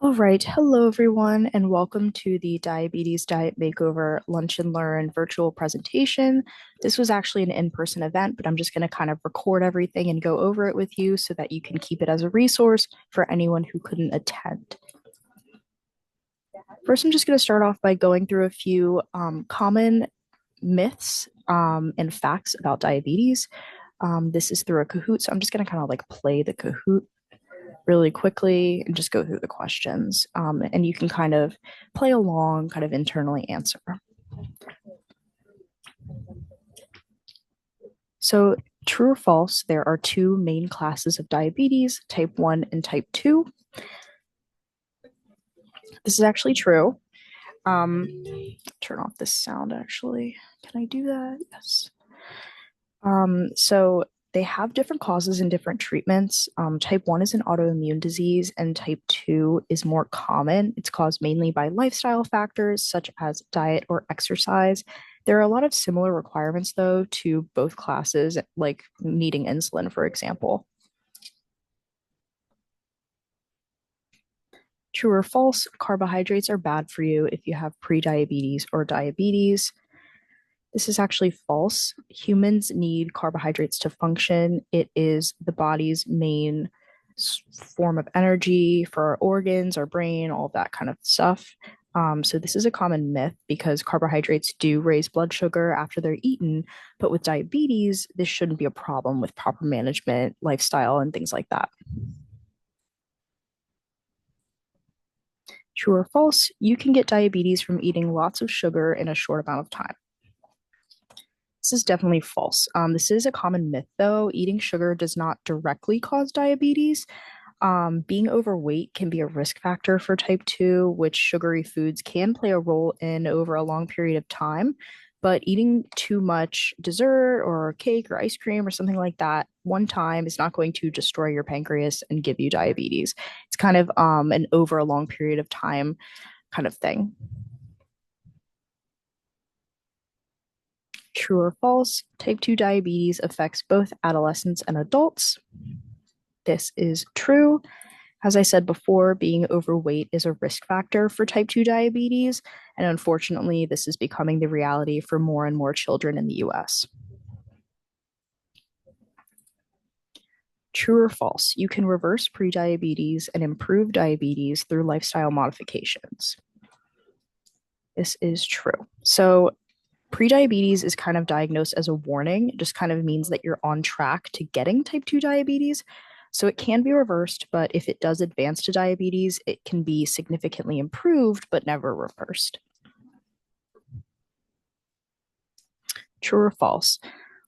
All right. Hello, everyone, and welcome to the Diabetes Diet Makeover Lunch and Learn virtual presentation. This was actually an in-person event, but I'm just going to kind of record everything and go over it with you so that you can keep it as a resource for anyone who couldn't attend. First, I'm just going to start off by going through a few common myths and facts about diabetes. This is through a Kahoot, so I'm just going to kind of like play the Kahoot really quickly and just go through the questions. And you can kind of play along, kind of internally answer. So, true or false, there are two main classes of diabetes, type 1 and type 2. This is actually true. Turn off this sound actually. Can I do that? Yes. So they have different causes and different treatments. Type 1 is an autoimmune disease, and type 2 is more common. It's caused mainly by lifestyle factors such as diet or exercise. There are a lot of similar requirements, though, to both classes, like needing insulin, for example. True or false, carbohydrates are bad for you if you have prediabetes or diabetes. This is actually false. Humans need carbohydrates to function. It is the body's main form of energy for our organs, our brain, all that kind of stuff. So this is a common myth because carbohydrates do raise blood sugar after they're eaten, but with diabetes, this shouldn't be a problem with proper management, lifestyle, and things like that. True or false, you can get diabetes from eating lots of sugar in a short amount of time. This is definitely false. This is a common myth, though. Eating sugar does not directly cause diabetes. Being overweight can be a risk factor for type 2, which sugary foods can play a role in over a long period of time. But eating too much dessert or cake or ice cream or something like that one time is not going to destroy your pancreas and give you diabetes. It's kind of an over a long period of time kind of thing. True or false, type 2 diabetes affects both adolescents and adults. This is true. As I said before, being overweight is a risk factor for type 2 diabetes, and unfortunately, this is becoming the reality for more and more children in the US. True or false, you can reverse prediabetes and improve diabetes through lifestyle modifications. This is true. So, prediabetes is kind of diagnosed as a warning. It just kind of means that you're on track to getting type 2 diabetes. So it can be reversed, but if it does advance to diabetes, it can be significantly improved, but never reversed. True or false?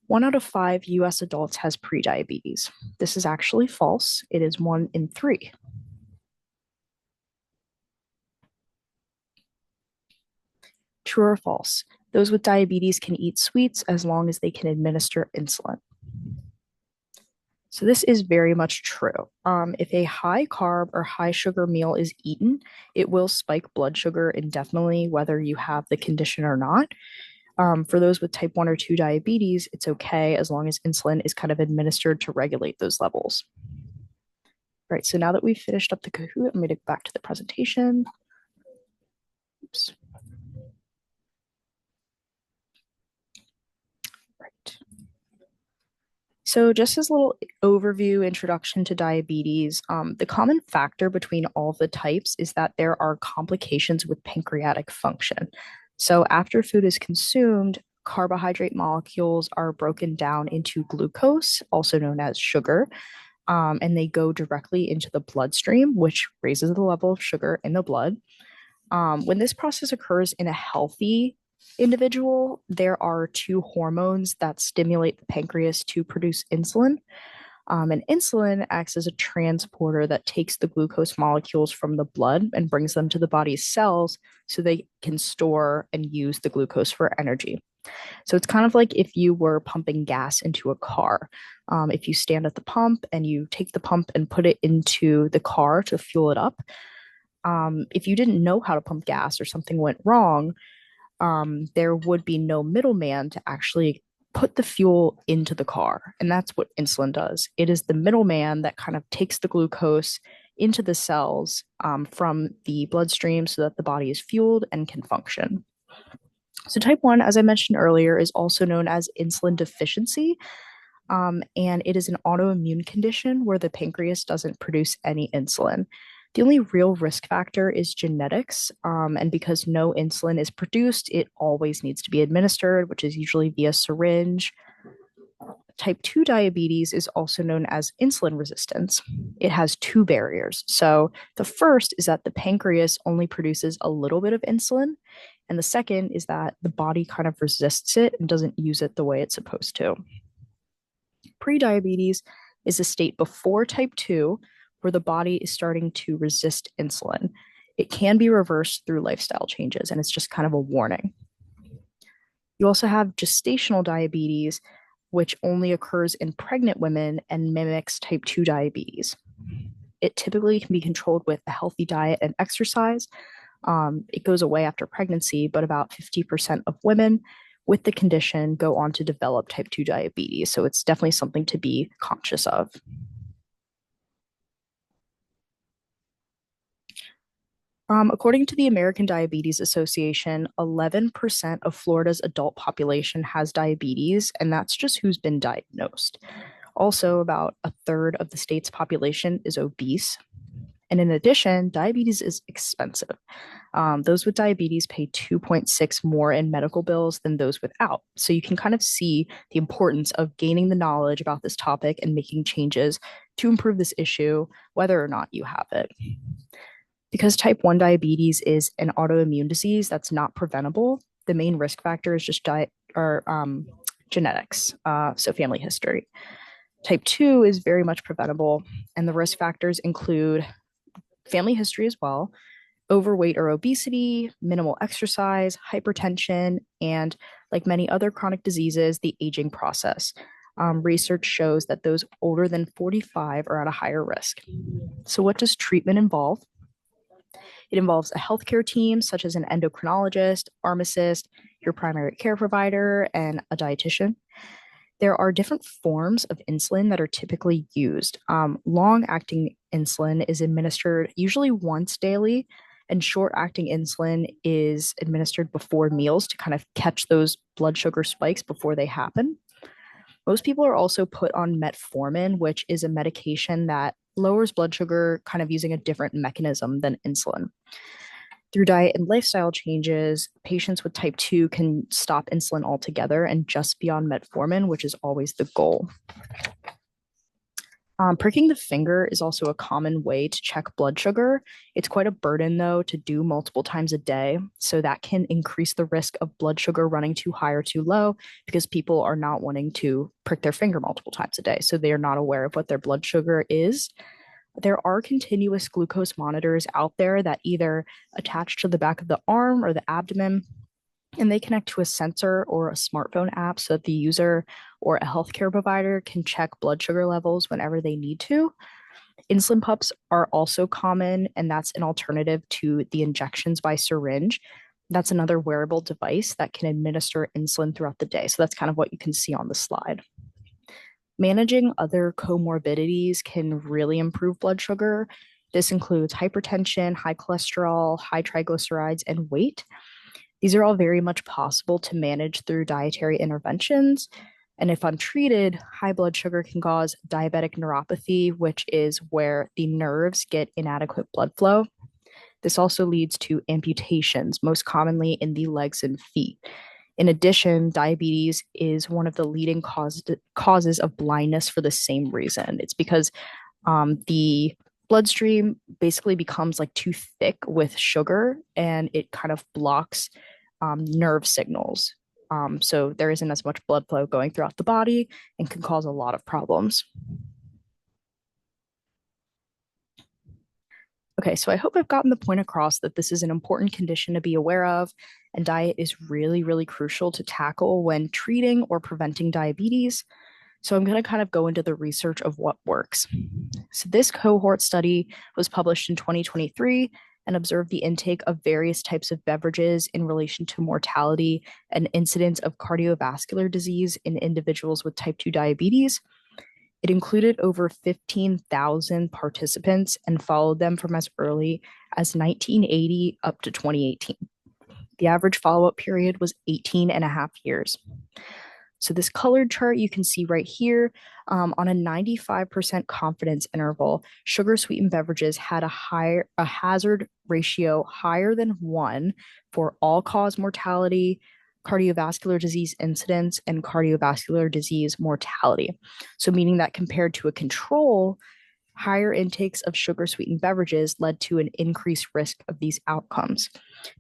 1 out of 5 US adults has prediabetes. This is actually false. It is 1 in 3. True or false? Those with diabetes can eat sweets as long as they can administer insulin. So this is very much true. If a high carb or high sugar meal is eaten, it will spike blood sugar indefinitely, whether you have the condition or not. For those with type 1 or 2 diabetes, it's okay as long as insulin is kind of administered to regulate those levels. All right, so now that we've finished up the Kahoot, I'm going to go back to the presentation. Oops. Right. So, just as a little overview introduction to diabetes, the common factor between all the types is that there are complications with pancreatic function. So, after food is consumed, carbohydrate molecules are broken down into glucose, also known as sugar, and they go directly into the bloodstream, which raises the level of sugar in the blood. When this process occurs in a healthy individual, there are two hormones that stimulate the pancreas to produce insulin. And insulin acts as a transporter that takes the glucose molecules from the blood and brings them to the body's cells so they can store and use the glucose for energy. So it's kind of like if you were pumping gas into a car. If you stand at the pump and you take the pump and put it into the car to fuel it up, if you didn't know how to pump gas or something went wrong, there would be no middleman to actually put the fuel into the car. And that's what insulin does. It is the middleman that kind of takes the glucose, into the cells from the bloodstream so that the body is fueled and can function. So, type 1, as I mentioned earlier, is also known as insulin deficiency. And it is an autoimmune condition where the pancreas doesn't produce any insulin. The only real risk factor is genetics. And because no insulin is produced, it always needs to be administered, which is usually via syringe. Type 2 diabetes is also known as insulin resistance. It has two barriers. So, the first is that the pancreas only produces a little bit of insulin. And the second is that the body kind of resists it and doesn't use it the way it's supposed to. Prediabetes is a state before type 2 where the body is starting to resist insulin. It can be reversed through lifestyle changes, and it's just kind of a warning. You also have gestational diabetes, which only occurs in pregnant women and mimics type 2 diabetes. It typically can be controlled with a healthy diet and exercise. It goes away after pregnancy, but about 50% of women with the condition go on to develop type 2 diabetes. So it's definitely something to be conscious of. According to the American Diabetes Association, 11% of Florida's adult population has diabetes, and that's just who's been diagnosed. Also, about a third of the state's population is obese. And in addition, diabetes is expensive. Those with diabetes pay 2.6 more in medical bills than those without. So you can kind of see the importance of gaining the knowledge about this topic and making changes to improve this issue, whether or not you have it. Because type 1 diabetes is an autoimmune disease that's not preventable, the main risk factor is just diet or genetics, so family history. Type 2 is very much preventable, and the risk factors include family history as well, overweight or obesity, minimal exercise, hypertension, and like many other chronic diseases, the aging process. Research shows that those older than 45 are at a higher risk. So, what does treatment involve? It involves a healthcare team, such as an endocrinologist, pharmacist, your primary care provider, and a dietitian. There are different forms of insulin that are typically used. Long acting insulin is administered usually once daily, and short acting insulin is administered before meals to kind of catch those blood sugar spikes before they happen. Most people are also put on metformin, which is a medication that lowers blood sugar kind of using a different mechanism than insulin. Through diet and lifestyle changes, patients with type 2 can stop insulin altogether and just be on metformin, which is always the goal. Pricking the finger is also a common way to check blood sugar. It's quite a burden, though, to do multiple times a day. So that can increase the risk of blood sugar running too high or too low because people are not wanting to prick their finger multiple times a day. So they are not aware of what their blood sugar is. There are continuous glucose monitors out there that either attach to the back of the arm or the abdomen, and they connect to a sensor or a smartphone app so that the user or a healthcare provider can check blood sugar levels whenever they need to. Insulin pumps are also common, and that's an alternative to the injections by syringe. That's another wearable device that can administer insulin throughout the day. So that's kind of what you can see on the slide. Managing other comorbidities can really improve blood sugar. This includes hypertension, high cholesterol, high triglycerides, and weight. These are all very much possible to manage through dietary interventions. And if untreated, high blood sugar can cause diabetic neuropathy, which is where the nerves get inadequate blood flow. This also leads to amputations, most commonly in the legs and feet. In addition, diabetes is one of the leading causes of blindness for the same reason. It's because the bloodstream basically becomes like too thick with sugar and it kind of blocks nerve signals. So there isn't as much blood flow going throughout the body and can cause a lot of problems. Okay, so I hope I've gotten the point across that this is an important condition to be aware of, and diet is really, really crucial to tackle when treating or preventing diabetes. So I'm going to kind of go into the research of what works. So this cohort study was published in 2023 and observed the intake of various types of beverages in relation to mortality and incidence of cardiovascular disease in individuals with type 2 diabetes. It included over 15,000 participants and followed them from as early as 1980 up to 2018. The average follow up period was 18 and a half years. So this colored chart you can see right here, on a 95% confidence interval, sugar sweetened beverages had a hazard ratio higher than 1 for all cause mortality, cardiovascular disease incidence, and cardiovascular disease mortality. So meaning that compared to a control, higher intakes of sugar sweetened beverages led to an increased risk of these outcomes.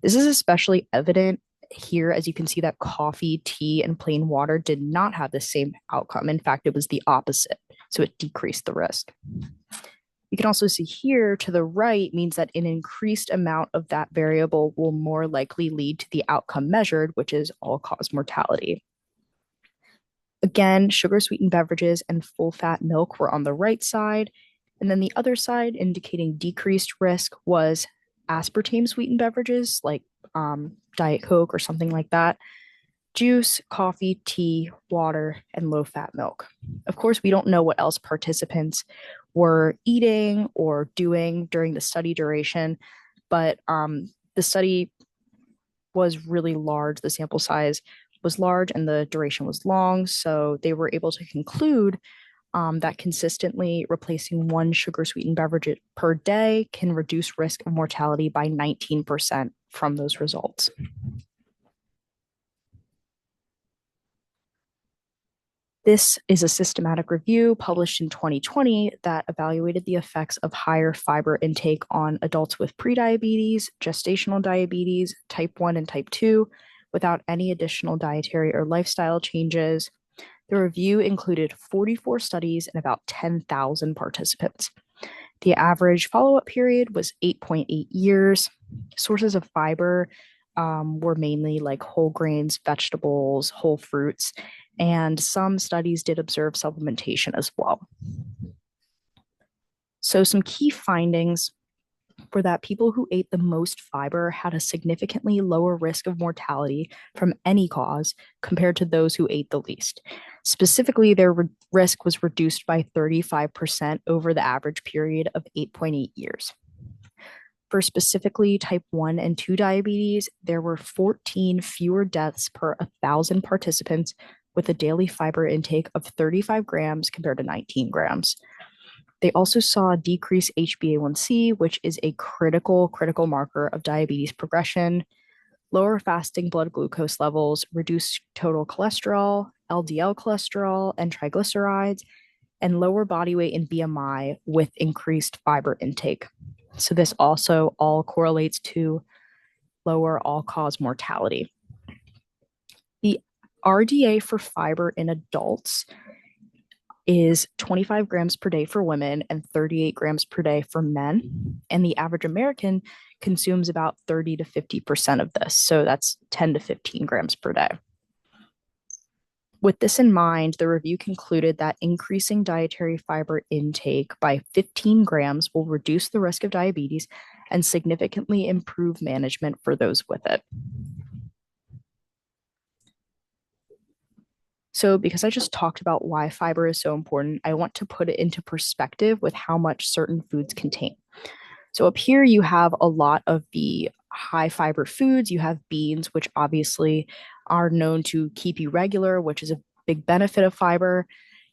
This is especially evident here, as you can see that coffee, tea, and plain water did not have the same outcome. In fact, it was the opposite. So it decreased the risk. You can also see here to the right means that an increased amount of that variable will more likely lead to the outcome measured, which is all-cause mortality. Again, sugar sweetened beverages and full fat milk were on the right side. And then the other side, indicating decreased risk, was aspartame sweetened beverages like Diet Coke or something like that, juice, coffee, tea, water, and low fat milk. Of course, we don't know what else participants were eating or doing during the study duration, but the study was really large. The sample size was large and the duration was long. So they were able to conclude that consistently replacing one sugar sweetened beverage per day can reduce risk of mortality by 19% from those results. This is a systematic review published in 2020 that evaluated the effects of higher fiber intake on adults with prediabetes, gestational diabetes, type 1 and type 2, without any additional dietary or lifestyle changes. The review included 44 studies and about 10,000 participants. The average follow-up period was 8.8 years. Sources of fiber were mainly like whole grains, vegetables, whole fruits, and some studies did observe supplementation as well. So some key findings were that people who ate the most fiber had a significantly lower risk of mortality from any cause compared to those who ate the least. Specifically, their risk was reduced by 35% over the average period of 8.8 years. For specifically type 1 and 2 diabetes, there were 14 fewer deaths per 1,000 participants with a daily fiber intake of 35 grams compared to 19 grams. They also saw a decreased HbA1c, which is a critical marker of diabetes progression, lower fasting blood glucose levels, reduced total cholesterol, LDL cholesterol, and triglycerides, and lower body weight and BMI with increased fiber intake. So this also all correlates to lower all-cause mortality. The RDA for fiber in adults is 25 grams per day for women and 38 grams per day for men. And the average American consumes about 30 to 50% of this. So that's 10 to 15 grams per day. With this in mind, the review concluded that increasing dietary fiber intake by 15 grams will reduce the risk of diabetes and significantly improve management for those with it. So because I just talked about why fiber is so important, I want to put it into perspective with how much certain foods contain. So up here, you have a lot of the high fiber foods. You have beans, which obviously are known to keep you regular, which is a big benefit of fiber.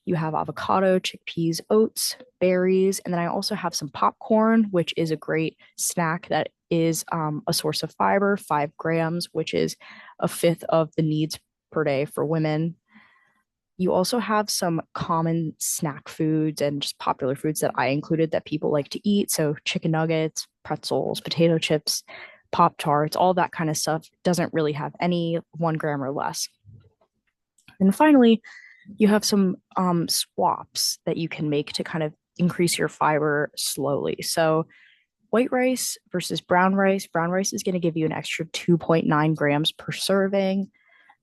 You have avocado, chickpeas, oats, berries, and then I also have some popcorn, which is a great snack that is a source of fiber, 5 grams, which is a fifth of the needs per day for women. You also have some common snack foods and just popular foods that I included that people like to eat. So chicken nuggets, pretzels, potato chips, Pop Tarts, all that kind of stuff doesn't really have any 1 gram or less. And finally, you have some swaps that you can make to kind of increase your fiber slowly. So white rice versus brown rice. Brown rice is going to give you an extra 2.9 grams per serving.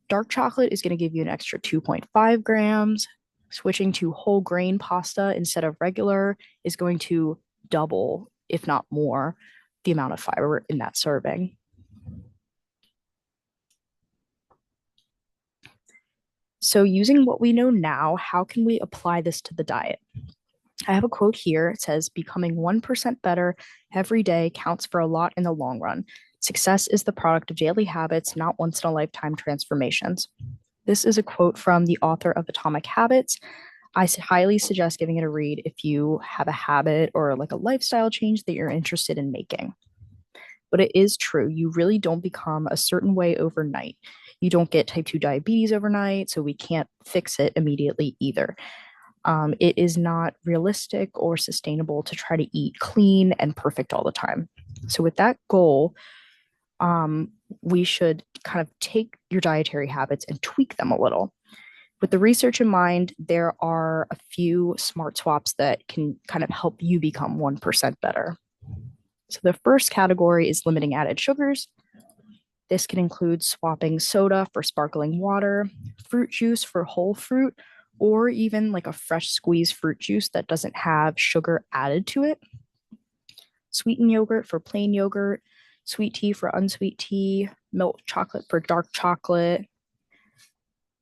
Dark chocolate is going to give you an extra 2.5 grams. Switching to whole grain pasta instead of regular is going to double, if not more, the amount of fiber in that serving. So, using what we know now, how can we apply this to the diet? I have a quote here. It says, "Becoming 1% better every day counts for a lot in the long run. Success is the product of daily habits, not once in a lifetime transformations." This is a quote from the author of Atomic Habits. I highly suggest giving it a read if you have a habit or like a lifestyle change that you're interested in making. But it is true, you really don't become a certain way overnight. You don't get type 2 diabetes overnight, so we can't fix it immediately either. It is not realistic or sustainable to try to eat clean and perfect all the time. So, with that goal, um, we should kind of take your dietary habits and tweak them a little. With the research in mind, there are a few smart swaps that can kind of help you become 1% better. So, the first category is limiting added sugars. This can include swapping soda for sparkling water, fruit juice for whole fruit, or even like a fresh squeezed fruit juice that doesn't have sugar added to it. Sweetened yogurt for plain yogurt, sweet tea for unsweet tea, milk chocolate for dark chocolate,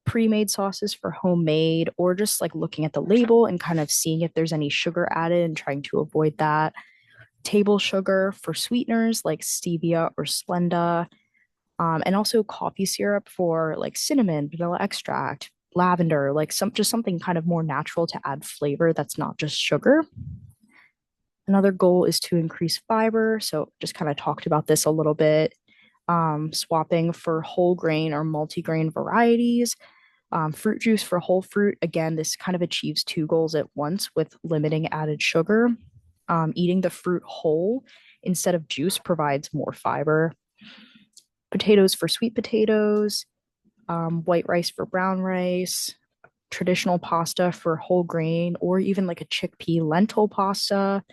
pre-made sauces for homemade, or just like looking at the label and kind of seeing if there's any sugar added and trying to avoid that. Table sugar for sweeteners like stevia or Splenda, and also coffee syrup for like cinnamon, vanilla extract, lavender, like just something kind of more natural to add flavor that's not just sugar. Another goal is to increase fiber. So just kind of talked about this a little bit. Swapping for whole grain or multigrain varieties. Fruit juice for whole fruit. Again, this kind of achieves two goals at once with limiting added sugar. Eating the fruit whole instead of juice provides more fiber. Potatoes for sweet potatoes, white rice for brown rice, traditional pasta for whole grain, or even like a chickpea lentil pasta,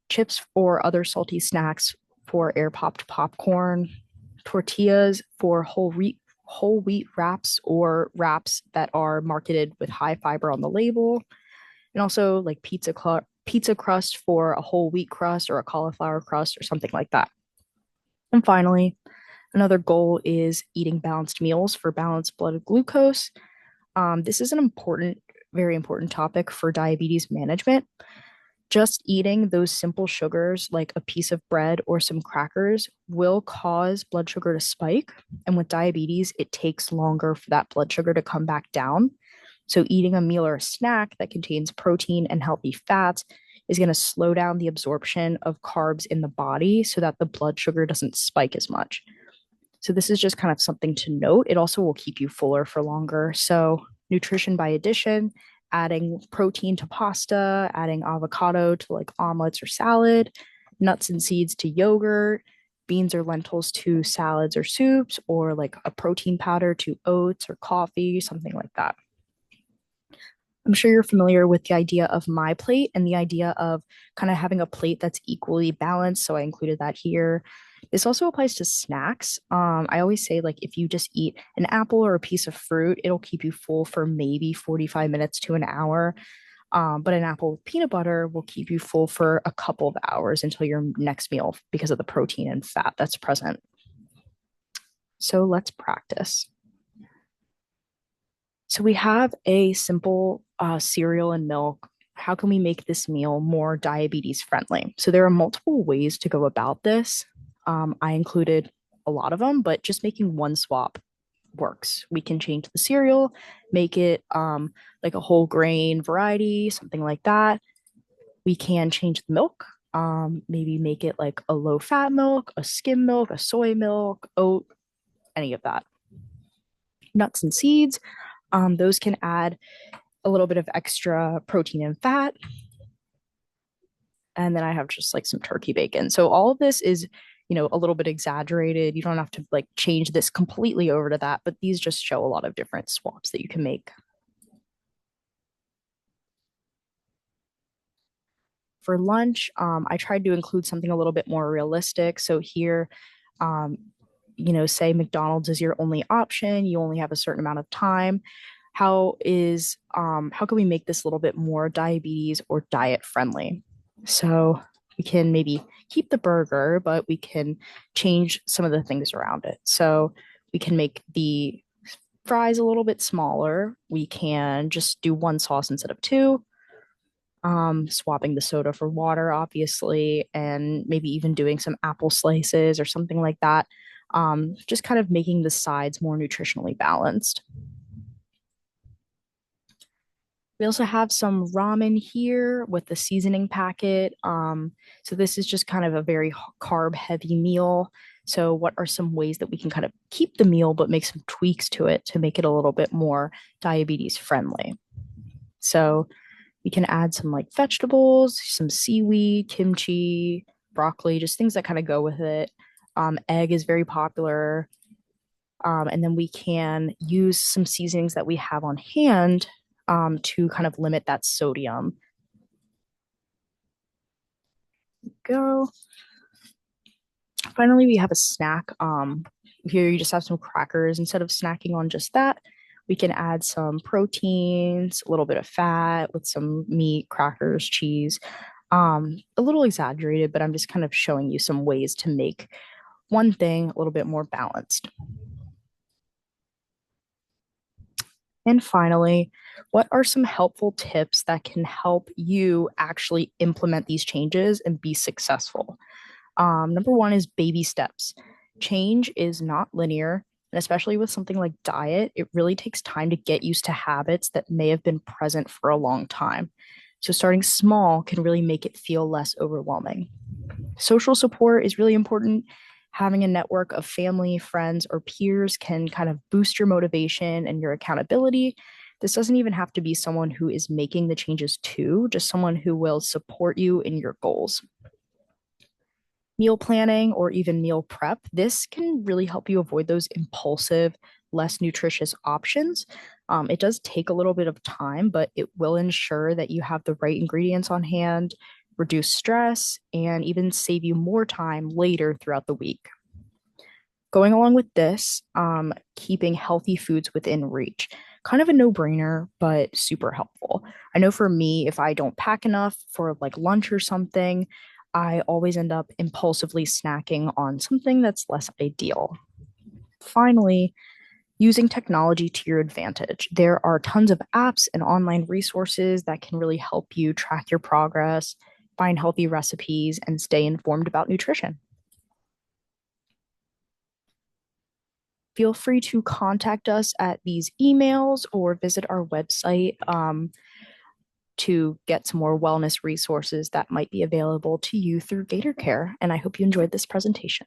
chips or other salty snacks for air popped popcorn, tortillas for whole wheat wraps or wraps that are marketed with high fiber on the label, and also like pizza crust for a whole wheat crust or a cauliflower crust or something like that. And finally, another goal is eating balanced meals for balanced blood glucose. This is an important, very important topic for diabetes management. Just eating those simple sugars like a piece of bread or some crackers will cause blood sugar to spike. And with diabetes, it takes longer for that blood sugar to come back down. So, eating a meal or a snack that contains protein and healthy fats is going to slow down the absorption of carbs in the body so that the blood sugar doesn't spike as much. So this is just kind of something to note. It also will keep you fuller for longer. So nutrition by addition, adding protein to pasta, adding avocado to like omelets or salad, nuts and seeds to yogurt, beans or lentils to salads or soups, or like a protein powder to oats or coffee, something like that. I'm sure you're familiar with the idea of my plate and the idea of kind of having a plate that's equally balanced. So I included that here. This also applies to snacks. I always say, like, if you just eat an apple or a piece of fruit, it'll keep you full for maybe 45 minutes to an hour. But an apple with peanut butter will keep you full for a couple of hours until your next meal because of the protein and fat that's present. So let's practice. So we have a simple cereal and milk. How can we make this meal more diabetes friendly? So there are multiple ways to go about this. I included a lot of them, but just making one swap works. We can change the cereal, make it like a whole grain variety, something like that. We can change the milk, maybe make it like a low fat milk, a skim milk, a soy milk, oat, any of that. Nuts and seeds, those can add a little bit of extra protein and fat. And then I have just like some turkey bacon. So all of this is, a little bit exaggerated. You don't have to like change this completely over to that, but these just show a lot of different swaps that you can make. For lunch, I tried to include something a little bit more realistic. So here, um, say McDonald's is your only option, you only have a certain amount of time. How can we make this a little bit more diabetes or diet friendly? So we can maybe keep the burger, but we can change some of the things around it. So we can make the fries a little bit smaller. We can just do one sauce instead of two, swapping the soda for water, obviously, and maybe even doing some apple slices or something like that. Just kind of making the sides more nutritionally balanced. We also have some ramen here with the seasoning packet. So this is just kind of a very carb heavy meal. So what are some ways that we can kind of keep the meal but make some tweaks to it to make it a little bit more diabetes friendly? So we can add some like vegetables, some seaweed, kimchi, broccoli, just things that kind of go with it. Egg is very popular. And then we can use some seasonings that we have on hand to kind of limit that sodium. Go. Finally, we have a snack. Here you just have some crackers. Instead of snacking on just that, we can add some proteins, a little bit of fat with some meat, crackers, cheese. A little exaggerated, but I'm just kind of showing you some ways to make one thing a little bit more balanced. And finally, what are some helpful tips that can help you actually implement these changes and be successful? Number one is baby steps. Change is not linear, and especially with something like diet, it really takes time to get used to habits that may have been present for a long time. So, starting small can really make it feel less overwhelming. Social support is really important. Having a network of family, friends, or peers can kind of boost your motivation and your accountability. This doesn't even have to be someone who is making the changes too, just someone who will support you in your goals. Meal planning or even meal prep, this can really help you avoid those impulsive, less nutritious options. It does take a little bit of time, but it will ensure that you have the right ingredients on hand, reduce stress, and even save you more time later throughout the week. Going along with this, keeping healthy foods within reach. Kind of a no brainer, but super helpful. I know for me, if I don't pack enough for like lunch or something, I always end up impulsively snacking on something that's less ideal. Finally, using technology to your advantage. There are tons of apps and online resources that can really help you track your progress, find healthy recipes, and stay informed about nutrition. Feel free to contact us at these emails or visit our website to get some more wellness resources that might be available to you through Gator Care. And I hope you enjoyed this presentation.